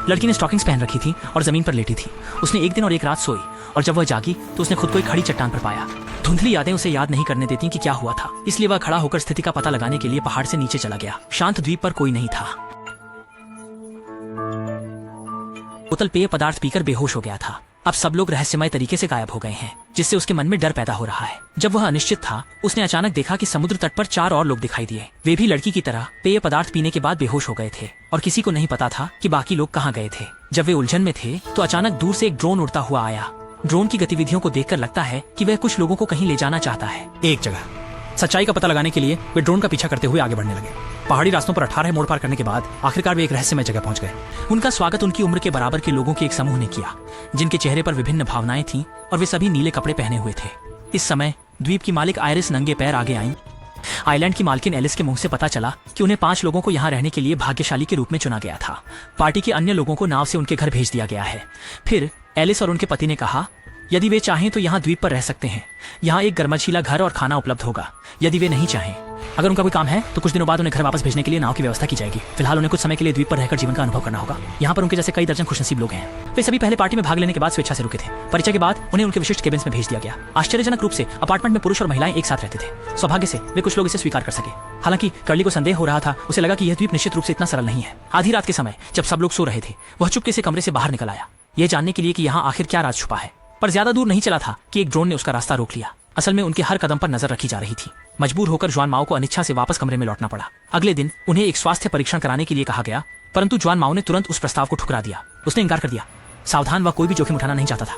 लड़की ने स्टॉकिंग्स पहन रखी थी और जमीन पर लेटी थी। उसने एक दिन और एक रात सोई और जब वह जागी तो उसने खुद को एक खड़ी चट्टान पर पाया। धुंधली यादें उसे याद नहीं करने देती कि क्या हुआ था, इसलिए वह खड़ा होकर स्थिति का पता लगाने के लिए पहाड़ से नीचे चला गया। शांत द्वीप पर कोई नहीं था। बोतल पेय पदार्थ पीकर बेहोश हो गया था। अब सब लोग रहस्यमय तरीके से गायब हो गए हैं, जिससे उसके मन में डर पैदा हो रहा है। जब वह अनिश्चित था, उसने अचानक देखा कि समुद्र तट पर 4 और लोग दिखाई दिए। वे भी लड़की की तरह पेय पदार्थ पीने के बाद बेहोश हो गए थे और किसी को नहीं पता था कि बाकी लोग कहाँ गए थे। जब वे उलझन में थे तो अचानक दूर से एक ड्रोन उड़ता हुआ आया। ड्रोन की गतिविधियों को देखकर लगता है कि वह कुछ लोगों को कहीं ले जाना चाहता है। एक जगह सच्चाई का पता लगाने के लिए वे ड्रोन का पीछा करते हुए आगे बढ़ने लगे। पहाड़ी रास्तों पर 18 मोड़ पार करने के बाद आखिरकार वे एक रहस्यमय जगह पहुंच गए। उनका स्वागत उनकी उम्र के बराबर के लोगों के एक समूह ने किया, जिनके चेहरे पर विभिन्न भावनाएं थीं और वे सभी नीले कपड़े पहने हुए थे। इस समय द्वीप की मालिक आयरिस नंगे पैर आगे आईं। आइलैंड की मालकिन एलिस के मुंह से पता चला कि उन्हें 5 लोगों को यहाँ रहने के लिए भाग्यशाली के रूप में चुना गया था। पार्टी के अन्य लोगों को नाव से उनके घर भेज दिया गया है। फिर एलिस और उनके पति ने कहा यदि वे चाहें तो यहाँ द्वीप पर रह सकते हैं। यहाँ एक गर्मशीला घर और खाना उपलब्ध होगा। यदि वे नहीं चाहें, अगर उनका कोई काम है तो कुछ दिनों बाद उन्हें घर वापस भेजने के लिए नाव की व्यवस्था की जाएगी। फिलहाल उन्हें कुछ समय के लिए द्वीप पर रहकर जीवन का अनुभव करना होगा। यहाँ पर उनके जैसे कई दर्जन खुशनसीब लोग हैं। वे सभी पहले पार्टी में भाग लेने के बाद स्वेच्छा से रुके थे। परिचय के बाद उन्हें उनके विशिष्ट केबिन्स में भेज दिया गया। आश्चर्यजनक रूप से अपार्टमेंट में पुरुष और महिलाएं एक साथ रहते थे। सौभाग्य से वे कुछ लोग इसे स्वीकार कर सके। हालांकि कर्ली को संदेह हो रहा था। उसे लगा कि यह द्वीप निश्चित रूप से इतना सरल नहीं है। आधी रात के समय जब सब लोग सो रहे थे, वह चुपके से कमरे से बाहर निकल आया, ये जानने के लिए कि यहाँ आखिर क्या राज छुपा है। पर ज्यादा दूर नहीं चला था कि एक ड्रोन ने उसका रास्ता रोक लिया। असल में उनके हर कदम पर नजर रखी जा रही थी। मजबूर होकर जुआन माओ को अनिच्छा से वापस कमरे में लौटना पड़ा। अगले दिन उन्हें एक स्वास्थ्य परीक्षण कराने के लिए कहा गया, परंतु जुआन माओ ने तुरंत उस प्रस्ताव को ठुकरा दिया। उसने इनकार कर दिया। सावधान, वह कोई भी जोखिम उठाना नहीं चाहता था।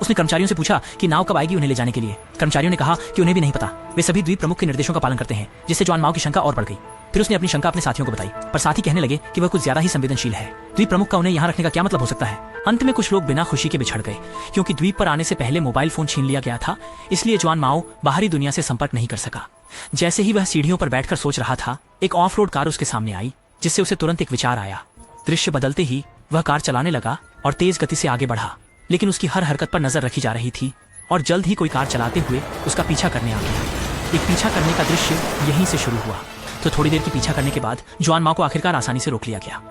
उसने कर्मचारियों से पूछा कि नाव कब आएगी उन्हें ले जाने के लिए। कर्मचारियों ने कहा कि उन्हें भी नहीं पता। वे सभी द्वीप प्रमुख के निर्देशों का पालन करते हैं, जिससे जुआन माओ की शंका और बढ़ गई। फिर उसने अपनी शंका अपने साथियों को बताई, पर साथी कहने लगे कि वह कुछ ज्यादा ही संवेदनशील है। द्वीप प्रमुख का उन्हें यहाँ रखने का क्या मतलब हो सकता है। अंत में कुछ लोग बिना खुशी के बिछड़ गए, क्योंकि द्वीप पर आने से पहले मोबाइल फोन छीन लिया गया था। इसलिए जुआन माओ बाहरी दुनिया से संपर्क नहीं कर सका। जैसे ही वह सीढ़ियों पर बैठकर सोच रहा था, एक ऑफ रोड कार उसके सामने आई, जिससे उसे तुरंत एक विचार आया। दृश्य बदलते ही वह कार चलाने लगा और तेज गति से आगे बढ़ा, लेकिन उसकी हर हरकत पर नजर रखी जा रही थी और जल्द ही कोई कार चलाते हुए उसका पीछा करने आ गया। एक पीछा करने का दृश्य यहीं से शुरू हुआ। तो थोड़ी देर की पीछा करने के बाद जुआन माओ को आखिरकार आसानी से रोक लिया गया।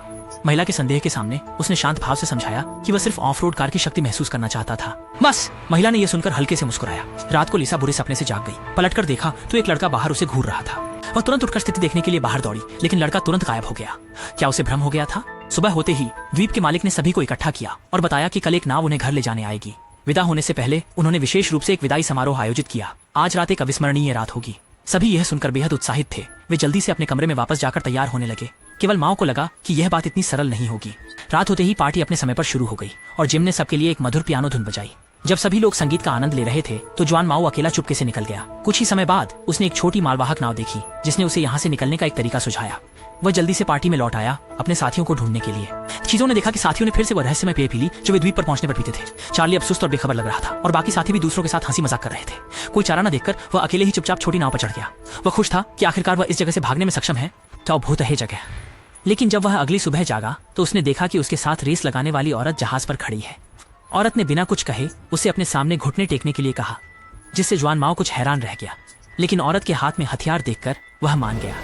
महिला के संदेह के सामने उसने शांत भाव से समझाया कि वह सिर्फ ऑफ रोड कार की शक्ति महसूस करना चाहता था, बस। महिला ने यह सुनकर हल्के से मुस्कुराया। रात को लिसा बुरे सपने से जाग गई। पलटकर देखा तो एक लड़का बाहर उसे घूर रहा था। वह तुरंत उठकर स्थिति देखने के लिए बाहर दौड़ी, लेकिन लड़का तुरंत गायब हो गया। क्या उसे भ्रम हो गया था? सुबह होते ही द्वीप के मालिक ने सभी को इकट्ठा किया और बताया कि कल एक नाव उन्हें घर ले जाने आएगी। विदा होने से पहले उन्होंने विशेष रूप से एक विदाई समारोह आयोजित किया। आज रात एक अविस्मरणीय रात होगी। सभी यह सुनकर बेहद उत्साहित थे। वे जल्दी से अपने कमरे में वापस जाकर तैयार होने लगे। केवल माओ को लगा कि यह बात इतनी सरल नहीं होगी। रात होते ही पार्टी अपने समय पर शुरू हो गई और जिम ने सबके लिए एक मधुर पियानो धुन बजाई। जब सभी लोग संगीत का आनंद ले रहे थे तो जुआन माओ अकेला चुपके से निकल गया। कुछ ही समय बाद उसने एक छोटी मालवाहक नाव देखी, जिसने उसे यहाँ से निकलने का एक तरीका सुझाया। वह जल्दी से पार्टी में लौट आया अपने साथियों को ढूंढने के लिए। चीजों ने देखा कि साथियों ने फिर से वह रहस्यमय पेय पी ली जो वे द्वीप पर पहुंचने पर पीते थे। चार्ली अब सुस्त और बेखबर लग रहा था और बाकी साथी भी दूसरों के साथ हंसी मजाक कर रहे थे। कोई चारा न देखकर वह अकेले ही चुपचाप छोटी नाव पर चढ़ गया। वह खुश था कि आखिरकार वह इस जगह से भागने में सक्षम है। तो भूत है जगह। लेकिन जब वह अगली सुबह जागा तो उसने देखा कि उसके साथ रेस लगाने वाली औरत जहाज पर खड़ी है। औरत ने बिना कुछ कहे उसे अपने सामने घुटने टेकने के लिए कहा, जिससे जुआन माओ कुछ हैरान रह गया। लेकिन औरत के हाथ में हथियार देखकर वह मान गया।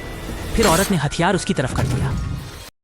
फिर औरत ने हथियार उसकी तरफ कर दिया।